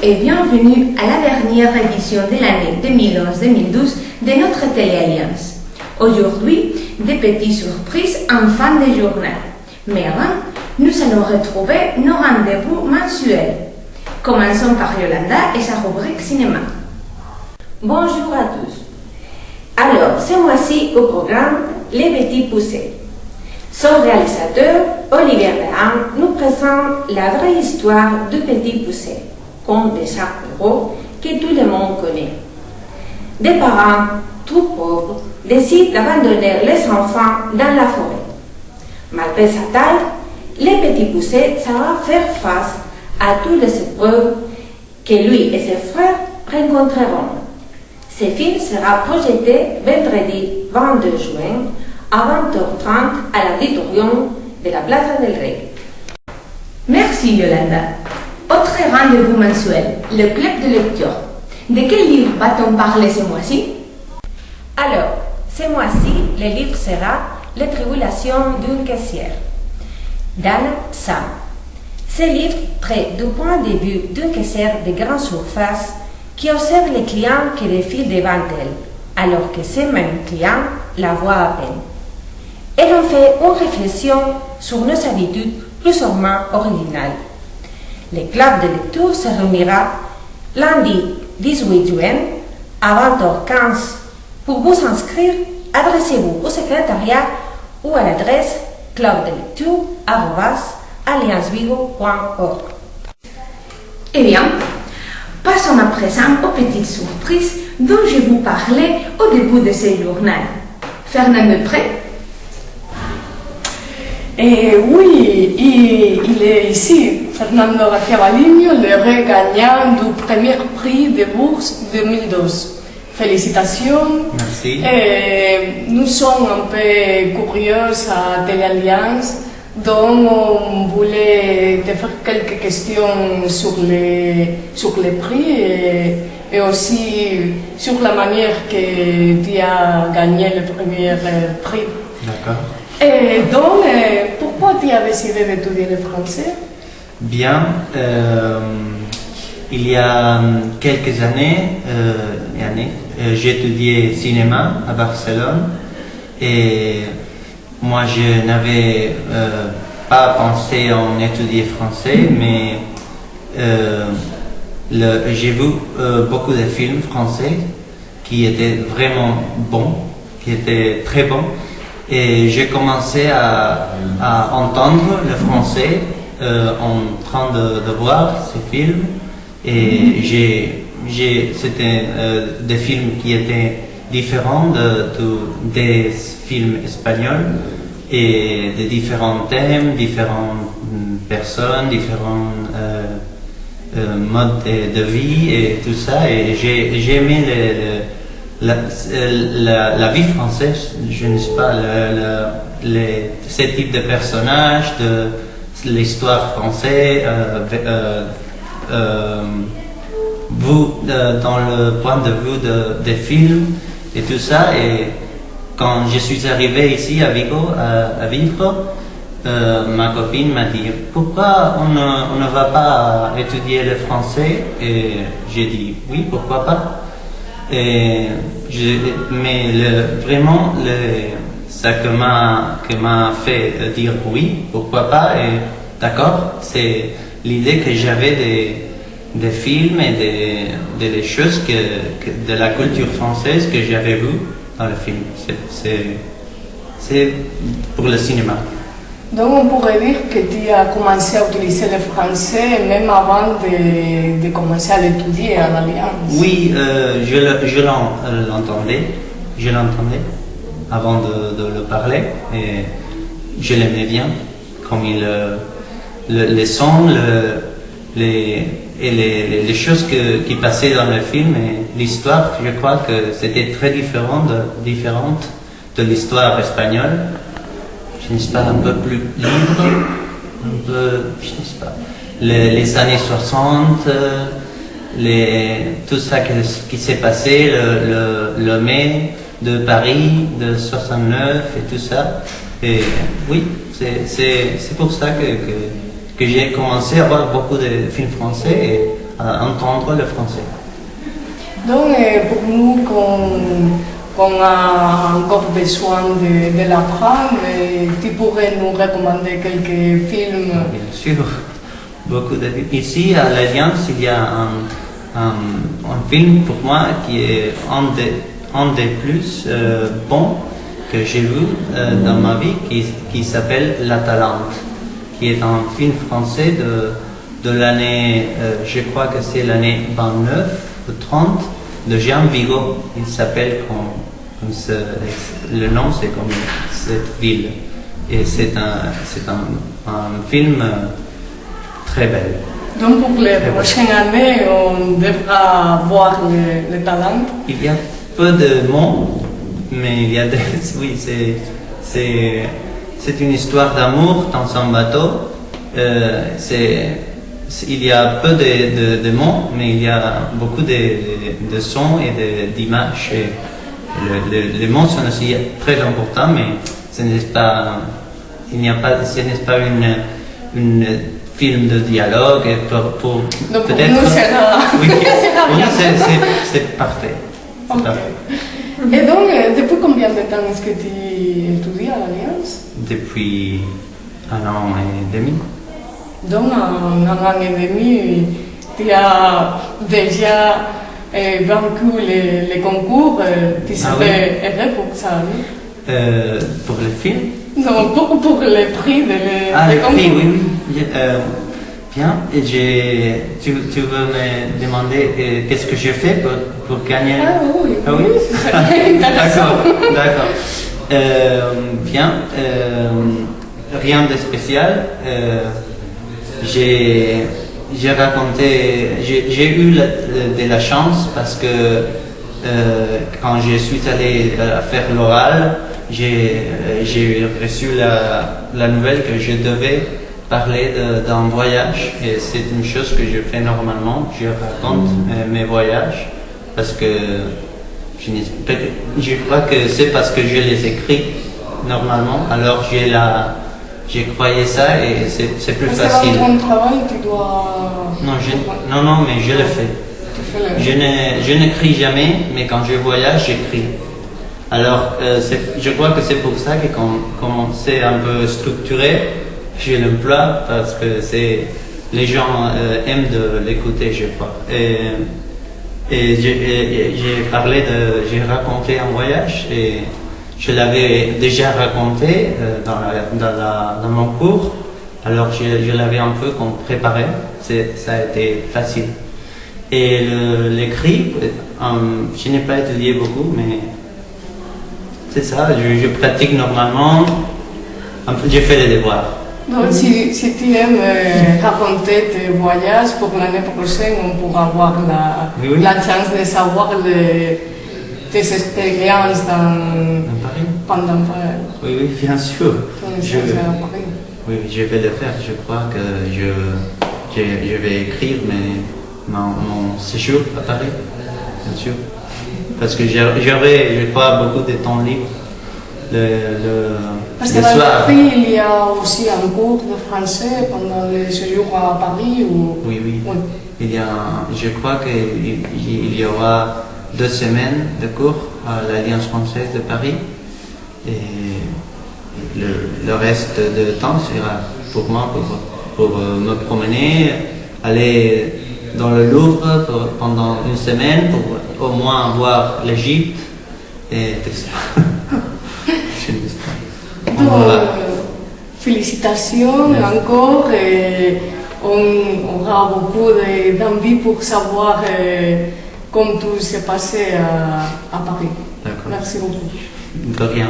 et bienvenue à la dernière édition de l'année 2011-2012 de notre Télé-Alliance. Aujourd'hui, des petites surprises en fin de journée. Mais avant, nous allons retrouver nos rendez-vous mensuels. Commençons par Yolanda et sa rubrique cinéma. Bonjour à tous. Alors, ce mois-ci au programme, Les Petits Poussés. Son réalisateur, Olivier Réam, nous présente la vraie histoire du Petit Poussé, conte de Jacques Perrault que tout le monde connaît. Des parents, trop pauvres, décident d'abandonner les enfants dans la forêt. Malgré sa taille, le Petit Poussé saura faire face à toutes les épreuves que lui et ses frères rencontreront. Ce film sera projeté vendredi 22 juin à 20h30 à l'auditorium de la Plaza del Rey. Merci Yolanda. Autre rendez-vous mensuel, le club de lecture. De quel livre va-t-on parler ce mois-ci? Alors, ce mois-ci, le livre sera Les tribulations d'une caissière d'Anne Sam. Ce livre traite du point de vue d'une caissière de grande surface qui observe les clients qui défilent devant elle, alors que ces mêmes clients la voient à peine. Elle en fait une réflexion sur nos habitudes plus ou moins originales. Le club de lecture se réunira lundi 18 juin à 20h15. Pour vous inscrire, adressez-vous au secrétariat ou à l'adresse clubdelecture@alliancevigo.org. Eh bien, passons à présent aux petites surprises dont je vous parlais au début de ce journal. Fernando est prêt? Oui, il est ici, Fernando García Baligno, le gagnant du premier prix de bourse 2012. Félicitations. Merci. Nous sommes un peu curieux à Télé-Alliance, donc on voulait te faire quelques questions sur les prix et aussi sur la manière que tu as gagné le premier prix. D'accord. Et donc, pourquoi tu as décidé d'étudier le français? Bien, il y a quelques années, j'ai étudié cinéma à Barcelone et moi je n'avais pas pensé en étudier français, mais j'ai vu beaucoup de films français qui étaient vraiment bons, qui étaient très bons. Et j'ai commencé à entendre le français en train de voir ces films. Et c'était des films qui étaient différents des films espagnols et de différents thèmes, différentes personnes, différents modes de vie et tout ça. Et j'ai aimé la vie française, je ne sais pas, ce type de personnages, de l'histoire française, dans le point de vue des films et tout ça. Et quand je suis arrivé ici à Vigo à vivre, ma copine m'a dit pourquoi on ne va pas étudier le français, et j'ai dit oui, pourquoi pas. Mais vraiment, ça que m'a fait dire oui, pourquoi pas, et d'accord, c'est l'idée que j'avais des films et des choses de la culture française que j'avais vues dans le film. C'est pour le cinéma. Donc on pourrait dire que tu as commencé à utiliser le français même avant de commencer à l'étudier à l'Alliance. Oui, je l'entendais avant de le parler, et je l'aimais bien, comme le son, les choses qui passaient dans le film et l'histoire. Je crois que c'était très différente de l'histoire espagnole. Je ne sais pas, un peu plus libre, un peu, je ne sais pas, les années 60, tout ça qui s'est passé, le mai de Paris de 69 et tout ça. Et oui, c'est pour ça que j'ai commencé à voir beaucoup de films français, et à entendre le français. Donc, pour nous, qu'on a encore besoin de l'apprendre, tu pourrais nous recommander quelques films? Bien sûr, beaucoup de films. Ici, à l'Alliance, il y a un film pour moi qui est un des plus bons que j'ai vu dans ma vie, qui s'appelle La Talente, qui est un film français de l'année, je crois que c'est l'année 29 ou 30, de Jean Vigo. Il s'appelle le nom c'est comme cette ville. Et c'est un film très bel. Donc pour les prochaines années, on devra voir le talent. Il y a peu de mots, mais il y a des... Oui, c'est une histoire d'amour dans un bateau. Il y a peu de mots, mais il y a beaucoup de sons et d'images. Les mots sont aussi très importants, mais ce n'est pas une film de dialogue pour donc peut-être. Pour nous, oui, pour nous c'est parfait. Okay. Parfait. Et donc, depuis combien de temps est-ce que tu étudies à l'Alliance? Depuis 1 an et demi. Donc, en 1 an et demi, tu as déjà vaincu les concours. Tu serais heureux pour ça, oui? Pour le film? Non, pour les prix les prix, oui. Bien. Et tu veux me demander qu'est-ce que j'ai fait pour gagner? Ah oui, ah, oui? D'accord. Bien. Rien de spécial. J'ai eu de la chance parce que quand je suis allé faire l'oral, j'ai reçu la nouvelle que je devais parler d'un voyage, et c'est une chose que je fais normalement. Je raconte mes voyages parce que je crois que c'est parce que je les écris normalement, alors j'ai croyé ça et c'est plus facile. Dans ton travail, tu dois... Non, mais je le fais. Je n'écris jamais, mais quand je voyage, j'écris. Alors, je crois que c'est pour ça que quand c'est un peu structuré, je l'emploie parce que les gens aiment de l'écouter, je crois. Et j'ai raconté un voyage et je l'avais déjà raconté dans mon cours, alors je l'avais un peu préparé, ça a été facile. Et l'écrit, je n'ai pas étudié beaucoup, mais c'est ça, je pratique normalement, j'ai fait les devoirs. Donc, si tu aimes raconter tes voyages, pour l'année prochaine, on pourra avoir la chance de savoir tes expériences Paris. Pendant Paris. Oui, bien sûr. Oui, je vais le faire. Je crois que je vais écrire mon séjour à Paris, bien sûr. Parce que j'aurai, je crois, beaucoup de temps libre. Parce qu'à Paris, il y a aussi un cours de français pendant le séjour à Paris ou... Oui. Il y a, je crois qu'il y aura 2 semaines de cours à l'Alliance française de Paris. Et le reste de temps sera pour moi pour me promener, aller dans le Louvre pendant 1 semaine pour au moins voir l'Égypte et tout ça. Donc, félicitations encore. On aura beaucoup d'envie pour savoir comment tout s'est passé à Paris. Merci beaucoup. De rien.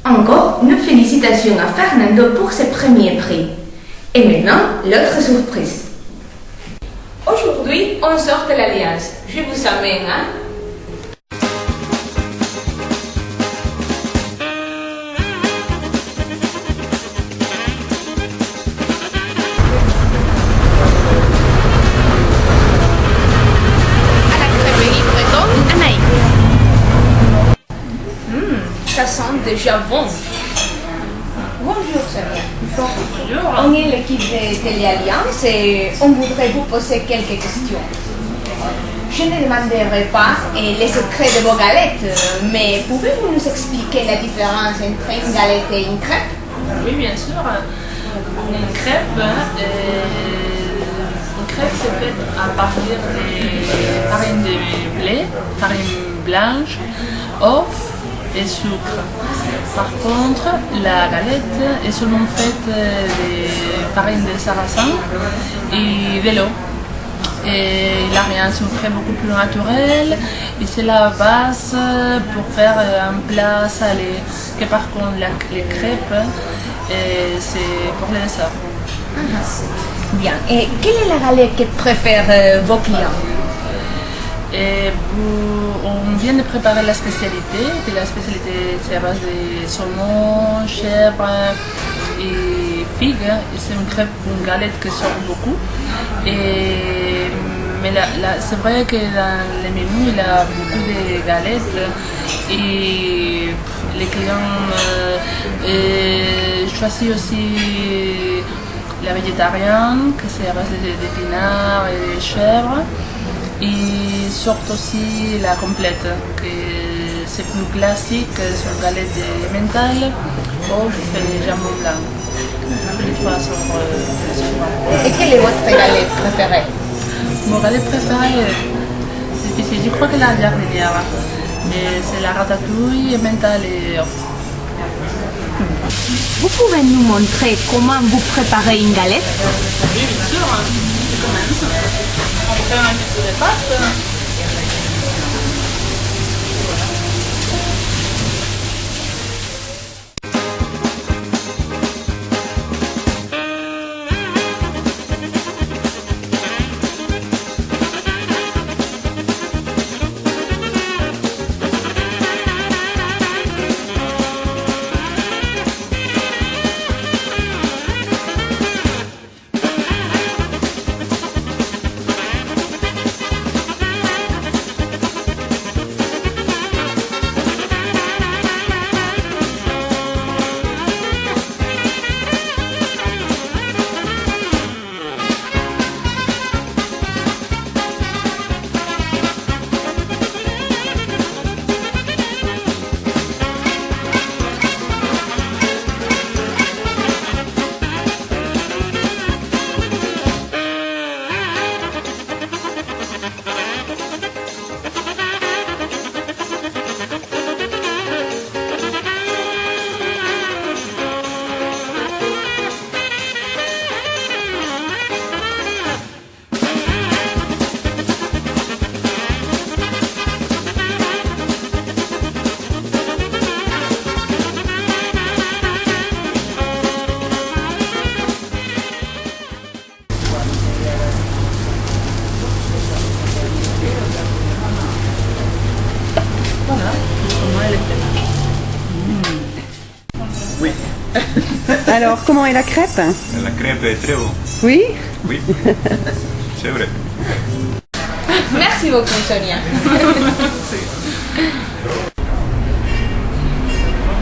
Encore une félicitation à Fernando pour ses premiers prix. Et maintenant, l'autre surprise. Aujourd'hui, on sort de l'Alliance. Je vous amène à... Ça sent déjà bon. Bonjour, Sarah. Bonjour. On est l'équipe de Téléalliance et on voudrait vous poser quelques questions. Je ne demanderai pas les secrets de vos galettes, mais pouvez-vous nous expliquer la différence entre une galette et une crêpe? Oui, bien sûr. Une crêpe c'est fait à partir de farine de blé, farine blanche, œufs et sucre. Par contre, la galette est seulement faite de farine de sarrasin et de l'eau. Et il a rien sucré beaucoup plus naturel et c'est la base pour faire un plat salé. Que par contre, les crêpes, c'est pour les desserts. Bien. Et quelle est la galette que préfèrent vos clients? On vient de préparer la spécialité. Et la spécialité, c'est à base de saumon, chèvre et figues. Et c'est une galette qui sort beaucoup. Mais c'est vrai que dans le menu, il y a beaucoup de galettes. Et les clients choisissent aussi la végétarienne, que c'est à base d'épinards et de chèvre. Et surtout aussi la complète, que c'est plus classique, sur une galette de mental, œufs et jambon blanc. Et quelle est votre galette préférée? Mon galette préférée, c'est difficile. Je crois que la jardinière, mais c'est la ratatouille, mental et œufs. Vous pouvez nous montrer comment vous préparez une galette? Oui, bien sûr. Je commence. On fait un petit peu de pâte. Oui. Alors, comment est la crêpe? La crêpe est très bonne. Oui? Oui, c'est vrai. Merci beaucoup, Sonia.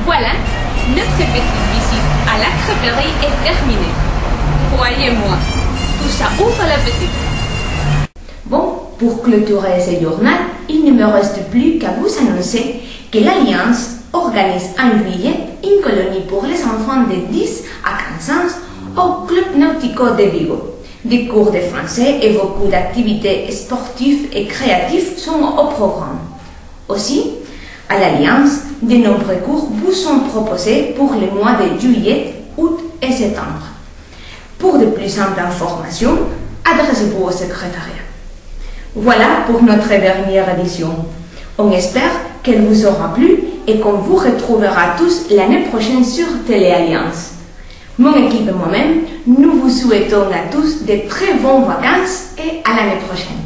Voilà, notre petite visite à la crêperie est terminée. Croyez-moi, tout ça ouvre l'appétit. Bon, pour clôturer ce journal, il ne me reste plus qu'à vous annoncer que l'Alliance organise en juillet une colonie pour les enfants de 10 à 15 ans au Club Nautico de Vigo. Des cours de français et beaucoup d'activités sportives et créatives sont au programme. Aussi, à l'Alliance, de nombreux cours vous sont proposés pour les mois de juillet, août et septembre. Pour de plus simples informations, adressez-vous au secrétariat. Voilà pour notre dernière édition. On espère qu'elle vous aura plu et qu'on vous retrouvera tous l'année prochaine sur Téléalliance. Mon équipe et moi-même, nous vous souhaitons à tous de très bonnes vacances et à l'année prochaine.